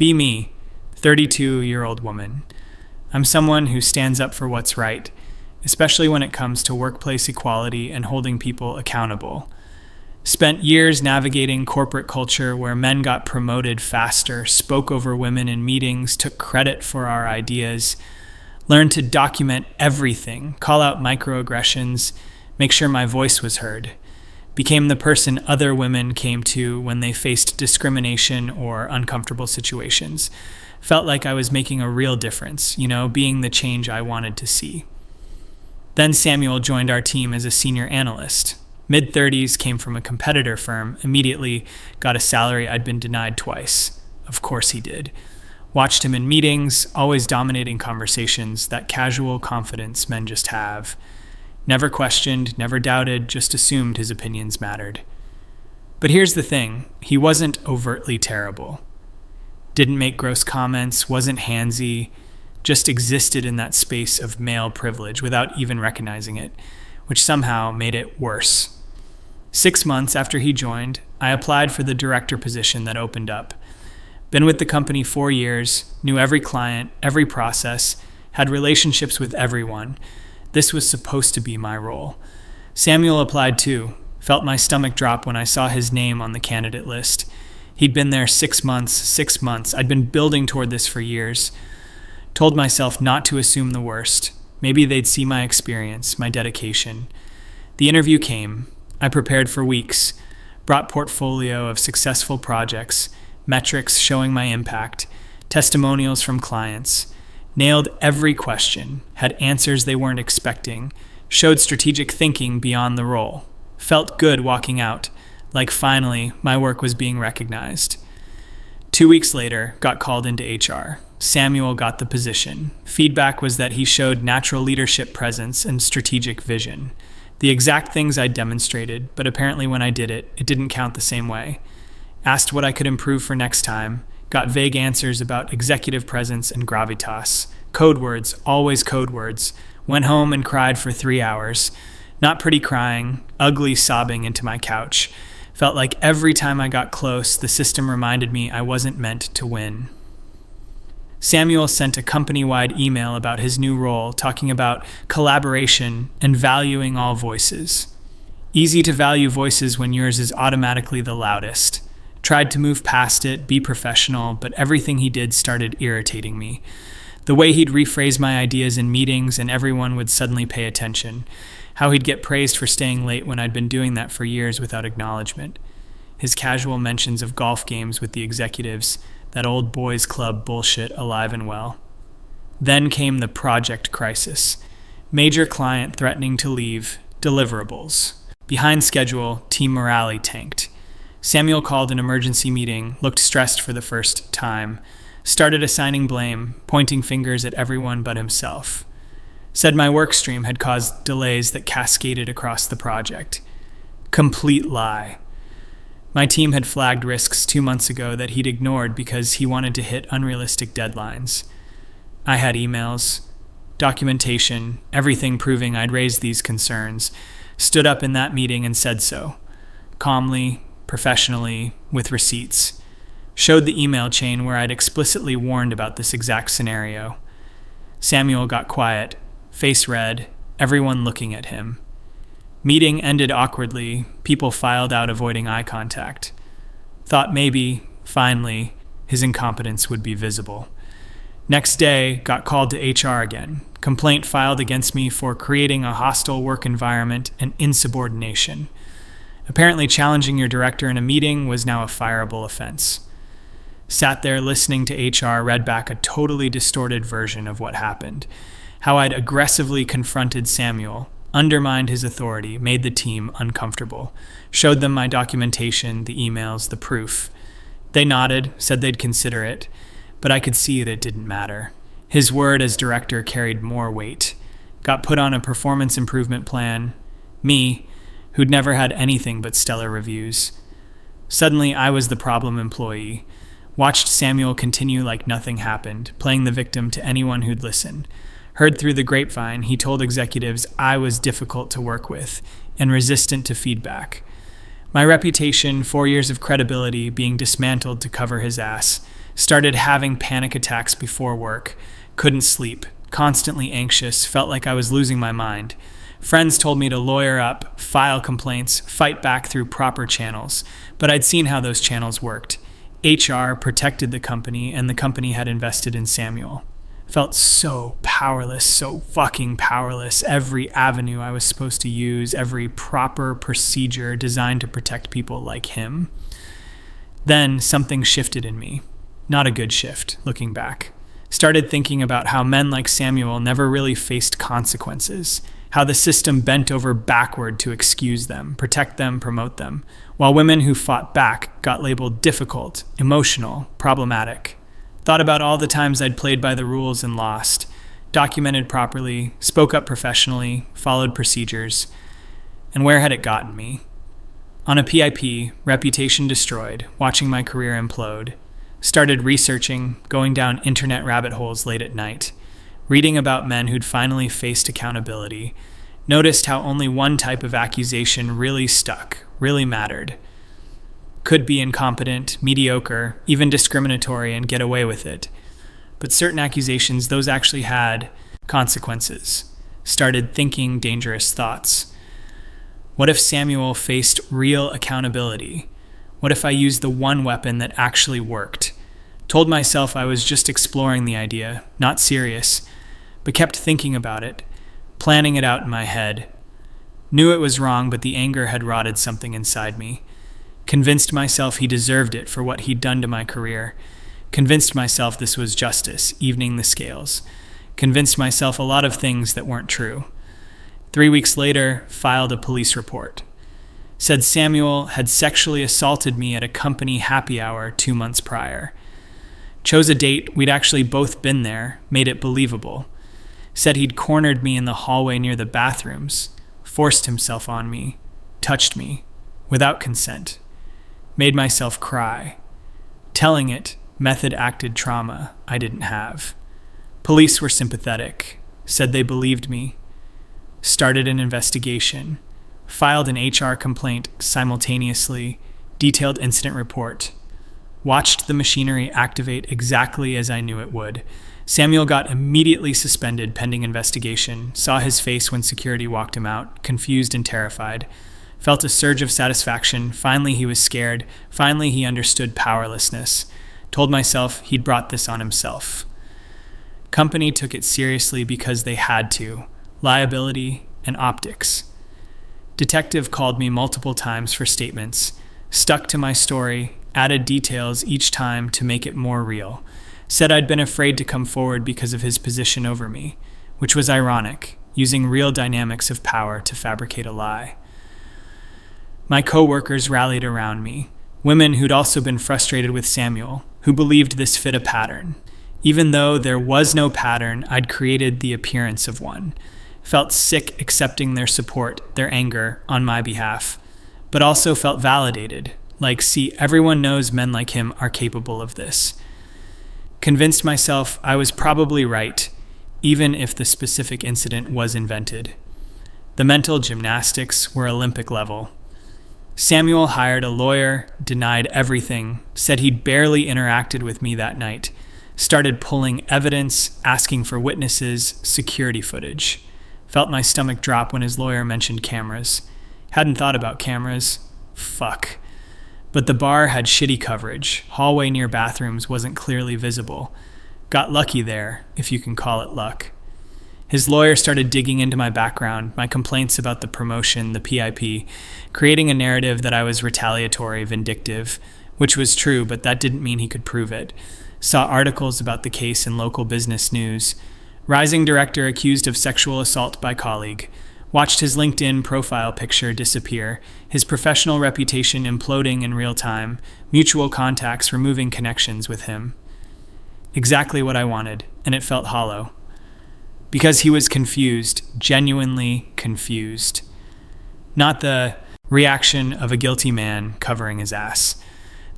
Be me, 32-year-old woman. I'm someone who stands up for what's right, especially when it comes to workplace equality and holding people accountable. Spent years navigating corporate culture where men got promoted faster, spoke over women in meetings, took credit for our ideas, learned to document everything, call out microaggressions, make sure my voice was heard, became the person other women came to when they faced discrimination or uncomfortable situations. Felt like I was making a real difference, being the change I wanted to see. Then Samuel joined our team as a senior analyst. Mid-30s, came from a competitor firm, immediately got a salary I'd been denied twice. Of course he did. Watched him in meetings, always dominating conversations, that casual confidence men just have. Never questioned, never doubted, just assumed his opinions mattered. But here's the thing, he wasn't overtly terrible. Didn't make gross comments, wasn't handsy, just existed in that space of male privilege without even recognizing it, which somehow made it worse. 6 months after he joined, I applied for the director position that opened up. Been with the company 4 years, knew every client, every process, had relationships with everyone. This was supposed to be my role. Samuel applied too. Felt my stomach drop when I saw his name on the candidate list. He'd been there 6 months. I'd been building toward this for years. Told myself not to assume the worst. Maybe they'd see my experience, my dedication. The interview came. I prepared for weeks. Brought portfolio of successful projects, metrics showing my impact, testimonials from clients. Nailed every question, had answers they weren't expecting, showed strategic thinking beyond the role. Felt good walking out, like finally my work was being recognized. 2 weeks later, got called into HR. Samuel got the position. Feedback was that he showed natural leadership presence and strategic vision. The exact things I demonstrated, but apparently when I did it, it didn't count the same way. Asked what I could improve for next time, got vague answers about executive presence and gravitas. Code words, always code words. Went home and cried for 3 hours. Not pretty crying, ugly sobbing into my couch. Felt like every time I got close, the system reminded me I wasn't meant to win. Samuel sent a company-wide email about his new role, talking about collaboration and valuing all voices. Easy to value voices when yours is automatically the loudest. Tried to move past it, be professional, but everything he did started irritating me. The way he'd rephrase my ideas in meetings and everyone would suddenly pay attention. How he'd get praised for staying late when I'd been doing that for years without acknowledgement. His casual mentions of golf games with the executives, that old boys club bullshit alive and well. Then came the project crisis. Major client threatening to leave, deliverables. Behind schedule, team morale tanked. Samuel called an emergency meeting, looked stressed for the first time, started assigning blame, pointing fingers at everyone but himself. Said my work stream had caused delays that cascaded across the project. Complete lie. My team had flagged risks 2 months ago that he'd ignored because he wanted to hit unrealistic deadlines. I had emails, documentation, everything proving I'd raised these concerns, stood up in that meeting and said so. Calmly, professionally, with receipts. Showed the email chain where I'd explicitly warned about this exact scenario. Samuel got quiet, face red, everyone looking at him. Meeting ended awkwardly, people filed out avoiding eye contact. Thought maybe, finally, his incompetence would be visible. Next day, got called to HR again. Complaint filed against me for creating a hostile work environment and insubordination. Apparently challenging your director in a meeting was now a fireable offense. Sat there listening to HR read back a totally distorted version of what happened. How I'd aggressively confronted Samuel, undermined his authority, made the team uncomfortable. Showed them my documentation, the emails, the proof. They nodded, said they'd consider it, but I could see that it didn't matter. His word as director carried more weight. Got put on a performance improvement plan. Me, who'd never had anything but stellar reviews. Suddenly, I was the problem employee. Watched Samuel continue like nothing happened, playing the victim to anyone who'd listen. Heard through the grapevine, he told executives I was difficult to work with and resistant to feedback. My reputation, 4 years of credibility being dismantled to cover his ass. Started having panic attacks before work. Couldn't sleep. Constantly anxious. Felt like I was losing my mind. Friends told me to lawyer up, file complaints, fight back through proper channels. But I'd seen how those channels worked. HR protected the company, and the company had invested in Samuel. Felt so powerless, so fucking powerless. Every avenue I was supposed to use, every proper procedure designed to protect people like him. Then something shifted in me. Not a good shift, looking back. Started thinking about how men like Samuel never really faced consequences, how the system bent over backward to excuse them, protect them, promote them, while women who fought back got labeled difficult, emotional, problematic. Thought about all the times I'd played by the rules and lost, documented properly, spoke up professionally, followed procedures, and where had it gotten me? On a PIP, reputation destroyed, watching my career implode. Started researching, going down internet rabbit holes late at night, reading about men who'd finally faced accountability, noticed how only one type of accusation really stuck, really mattered. Could be incompetent, mediocre, even discriminatory and get away with it. But certain accusations, those actually had consequences. Started thinking dangerous thoughts. What if Samuel faced real accountability? What if I used the one weapon that actually worked? Told myself I was just exploring the idea, not serious, but kept thinking about it, planning it out in my head. Knew it was wrong, but the anger had rotted something inside me. Convinced myself he deserved it for what he'd done to my career. Convinced myself this was justice, evening the scales. Convinced myself a lot of things that weren't true. 3 weeks later, filed a police report. Said Samuel had sexually assaulted me at a company happy hour 2 months prior. Chose a date we'd actually both been there, made it believable. Said he'd cornered me in the hallway near the bathrooms, forced himself on me, touched me, without consent. Made myself cry. Telling it, method acted trauma I didn't have. Police were sympathetic, said they believed me. Started an investigation. Filed an HR complaint simultaneously, detailed incident report. Watched the machinery activate exactly as I knew it would. Samuel got immediately suspended pending investigation, saw his face when security walked him out, confused and terrified. Felt a surge of satisfaction. Finally he was scared. Finally he understood powerlessness. Told myself he'd brought this on himself. Company took it seriously because they had to. Liability and optics. Detective called me multiple times for statements. Stuck to my story, added details each time to make it more real. Said I'd been afraid to come forward because of his position over me, which was ironic, using real dynamics of power to fabricate a lie. My co-workers rallied around me, women who'd also been frustrated with Samuel, who believed this fit a pattern. Even though there was no pattern, I'd created the appearance of one. Felt sick accepting their support, their anger, on my behalf, but also felt validated, like, see, everyone knows men like him are capable of this. Convinced myself I was probably right, even if the specific incident was invented. The mental gymnastics were Olympic level. Samuel hired a lawyer, denied everything, said he'd barely interacted with me that night, started pulling evidence, asking for witnesses, security footage. Felt my stomach drop when his lawyer mentioned cameras. Hadn't thought about cameras. Fuck. But the bar had shitty coverage. Hallway near bathrooms wasn't clearly visible. Got lucky there, if you can call it luck. His lawyer started digging into my background, my complaints about the promotion, the PIP, creating a narrative that I was retaliatory, vindictive, which was true, but that didn't mean he could prove it. Saw articles about the case in local business news. Rising director accused of sexual assault by colleague. Watched his LinkedIn profile picture disappear, his professional reputation imploding in real time, mutual contacts removing connections with him. Exactly what I wanted, and it felt hollow. Because he was confused, genuinely confused. Not the reaction of a guilty man covering his ass.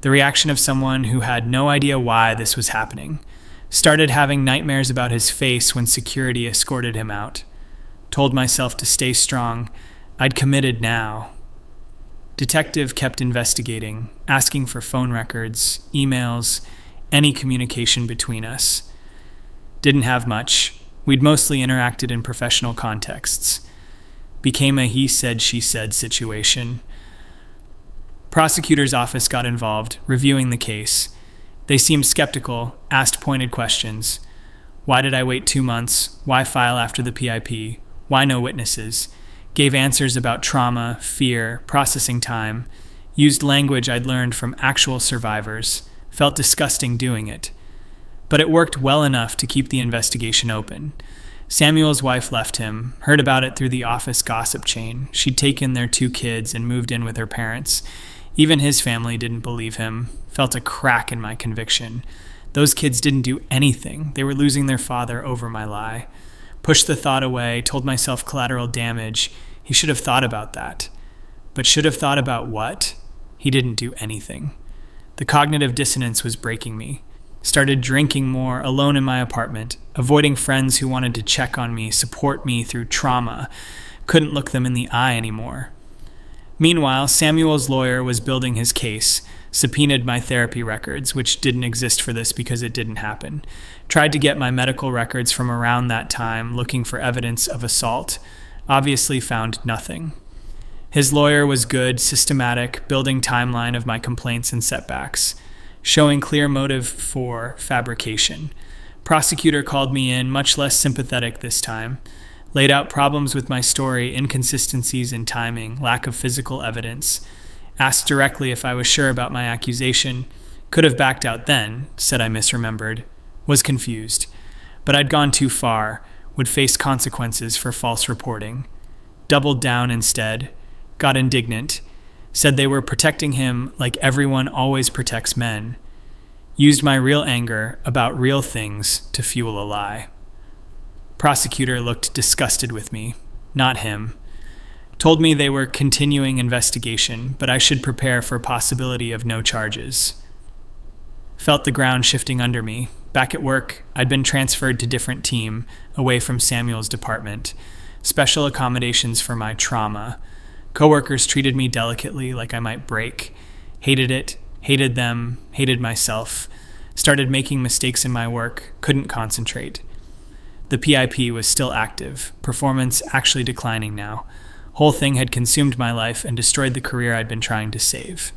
The reaction of someone who had no idea why this was happening. Started having nightmares about his face when security escorted him out. Told myself to stay strong. I'd committed now. Detective kept investigating, asking for phone records, emails, any communication between us. Didn't have much. We'd mostly interacted in professional contexts. Became a he said, she said situation. Prosecutor's office got involved, reviewing the case. They seemed skeptical, asked pointed questions. Why did I wait 2 months? Why file after the PIP? Why no witnesses? Gave answers about trauma, fear, processing time. Used language I'd learned from actual survivors. Felt disgusting doing it. But it worked well enough to keep the investigation open. Samuel's wife left him, heard about it through the office gossip chain. She'd taken their 2 kids and moved in with her parents. Even his family didn't believe him. Felt a crack in my conviction. Those kids didn't do anything. They were losing their father over my lie. Pushed the thought away, told myself collateral damage. He should have thought about that. But should have thought about what? He didn't do anything. The cognitive dissonance was breaking me. Started drinking more, alone in my apartment, avoiding friends who wanted to check on me, support me through trauma. Couldn't look them in the eye anymore. Meanwhile, Samuel's lawyer was building his case, subpoenaed my therapy records, which didn't exist for this because it didn't happen. Tried to get my medical records from around that time, looking for evidence of assault. Obviously found nothing. His lawyer was good, systematic, building timeline of my complaints and setbacks, showing clear motive for fabrication. Prosecutor called me in, much less sympathetic this time. Laid out problems with my story, inconsistencies in timing, lack of physical evidence. Asked directly if I was sure about my accusation. Could have backed out then, said I misremembered. Was confused. But I'd gone too far, would face consequences for false reporting. Doubled down instead. Got indignant. Said they were protecting him like everyone always protects men. Used my real anger about real things to fuel a lie. Prosecutor looked disgusted with me, not him. Told me they were continuing investigation, but I should prepare for possibility of no charges. Felt the ground shifting under me. Back at work, I'd been transferred to different team, away from Samuel's department. Special accommodations for my trauma. Coworkers treated me delicately, like I might break. Hated it, hated them, hated myself. Started making mistakes in my work, couldn't concentrate. The PIP was still active, performance actually declining now. Whole thing had consumed my life and destroyed the career I'd been trying to save.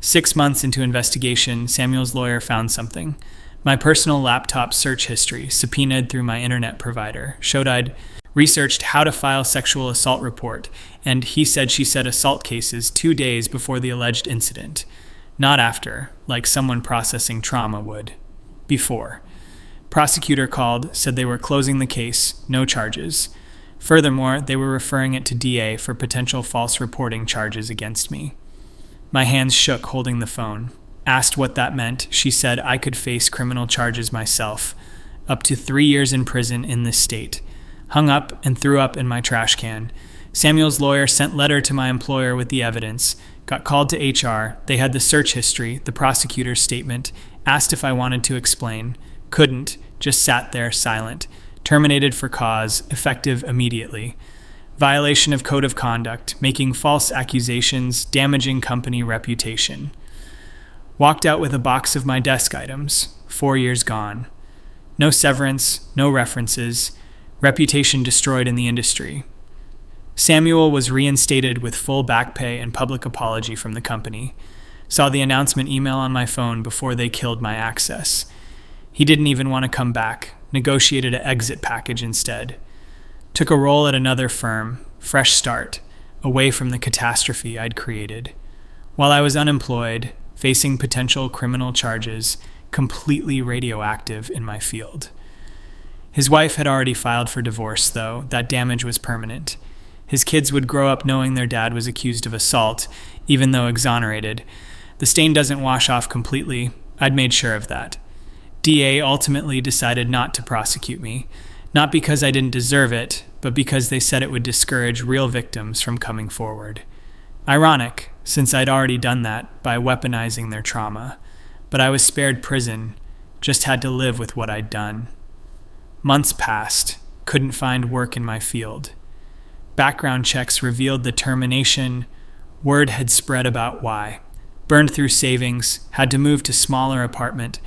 6 months into investigation, Samuel's lawyer found something. My personal laptop search history, subpoenaed through my internet provider, showed I'd researched how to file sexual assault report, and he said she said assault cases 2 days before the alleged incident. Not after, like someone processing trauma would. Before. Prosecutor called, said they were closing the case, no charges. Furthermore, they were referring it to DA for potential false reporting charges against me. My hands shook holding the phone. Asked what that meant, she said I could face criminal charges myself. Up to 3 years in prison in this state. Hung up and threw up in my trash can. Samuel's lawyer sent letter to my employer with the evidence. Got called to HR. They had the search history, the prosecutor's statement. Asked if I wanted to explain. Couldn't. Just sat there silent. Terminated for cause, effective immediately. Violation of code of conduct, making false accusations, damaging company reputation. Walked out with a box of my desk items. 4 years gone. No severance, no references. Reputation destroyed in the industry. Samuel was reinstated with full back pay and public apology from the company. Saw the announcement email on my phone before they killed my access. He didn't even want to come back. Negotiated an exit package instead. Took a role at another firm, fresh start, away from the catastrophe I'd created. While I was unemployed, facing potential criminal charges, completely radioactive in my field. His wife had already filed for divorce, though. That damage was permanent. His kids would grow up knowing their dad was accused of assault, even though exonerated. The stain doesn't wash off completely. I'd made sure of that. DA ultimately decided not to prosecute me, not because I didn't deserve it, but because they said it would discourage real victims from coming forward. Ironic, since I'd already done that by weaponizing their trauma. But I was spared prison, just had to live with what I'd done. Months passed, couldn't find work in my field. Background checks revealed the termination. Word had spread about why. Burned through savings, had to move to smaller apartment.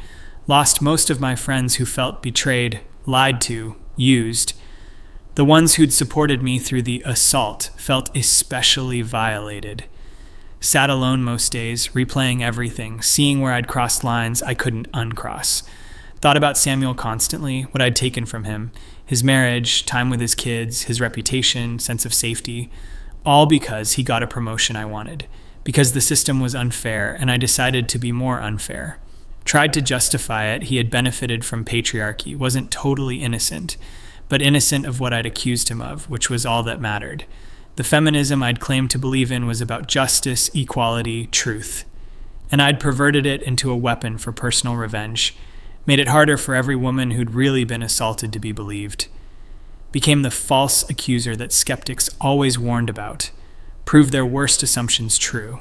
Lost most of my friends who felt betrayed, lied to, used. The ones who'd supported me through the assault felt especially violated. Sat alone most days, replaying everything, seeing where I'd crossed lines I couldn't uncross. Thought about Samuel constantly, what I'd taken from him, his marriage, time with his kids, his reputation, sense of safety, all because he got a promotion I wanted, because the system was unfair and I decided to be more unfair. Tried to justify it, he had benefited from patriarchy, wasn't totally innocent, but innocent of what I'd accused him of, which was all that mattered. The feminism I'd claimed to believe in was about justice, equality, truth. And I'd perverted it into a weapon for personal revenge, made it harder for every woman who'd really been assaulted to be believed. Became the false accuser that skeptics always warned about, proved their worst assumptions true.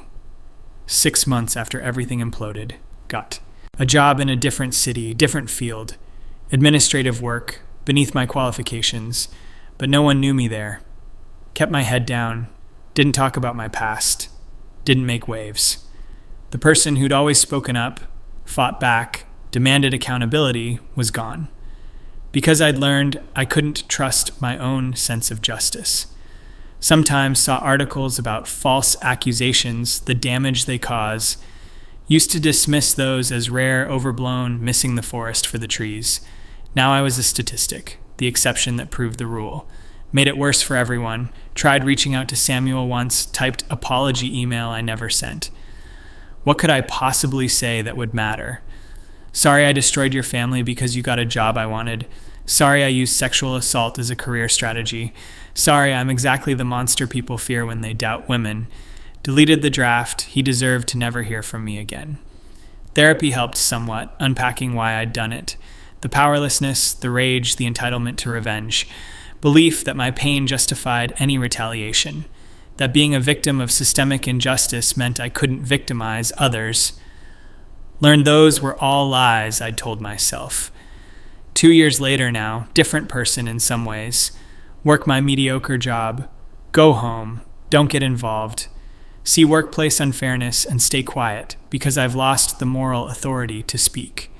6 months after everything imploded, got a job in a different city, different field, administrative work, beneath my qualifications, but no one knew me there. Kept my head down, didn't talk about my past, didn't make waves. The person who'd always spoken up, fought back, demanded accountability was gone. Because I'd learned I couldn't trust my own sense of justice. Sometimes saw articles about false accusations, the damage they cause. Used to dismiss those as rare, overblown, missing the forest for the trees. Now I was a statistic, the exception that proved the rule. Made it worse for everyone. Tried reaching out to Samuel once, typed apology email I never sent. What could I possibly say that would matter? Sorry I destroyed your family because you got a job I wanted. Sorry I used sexual assault as a career strategy. Sorry I'm exactly the monster people fear when they doubt women. Deleted the draft. He deserved to never hear from me again. Therapy helped somewhat, unpacking why I'd done it. The powerlessness, the rage, the entitlement to revenge. Belief that my pain justified any retaliation. That being a victim of systemic injustice meant I couldn't victimize others. Learned those were all lies I'd told myself. 2 years later now, different person in some ways. Work my mediocre job. Go home. Don't get involved. See workplace unfairness and stay quiet because I've lost the moral authority to speak.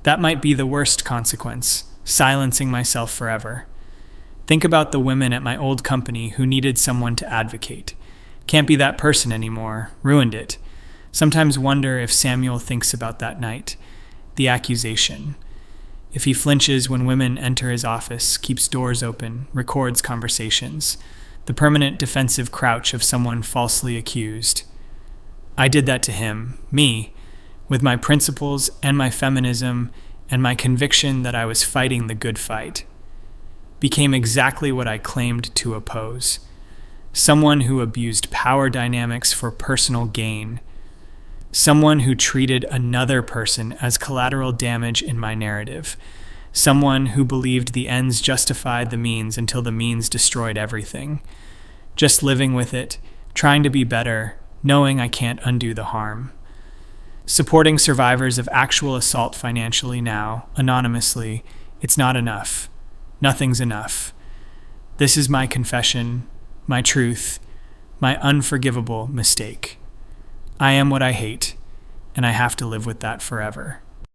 That might be the worst consequence, silencing myself forever. Think about the women at my old company who needed someone to advocate. Can't be that person anymore. Ruined it. Sometimes wonder if Samuel thinks about that night. The accusation. If he flinches when women enter his office, keeps doors open, records conversations. The permanent defensive crouch of someone falsely accused. I did that to him, me, with my principles and my feminism and my conviction that I was fighting the good fight. Became exactly what I claimed to oppose. Someone who abused power dynamics for personal gain. Someone who treated another person as collateral damage in my narrative. Someone who believed the ends justified the means until the means destroyed everything. Just living with it, trying to be better, knowing I can't undo the harm. Supporting survivors of actual assault financially now, anonymously, it's not enough. Nothing's enough. This is my confession, my truth, my unforgivable mistake. I am what I hate, and I have to live with that forever.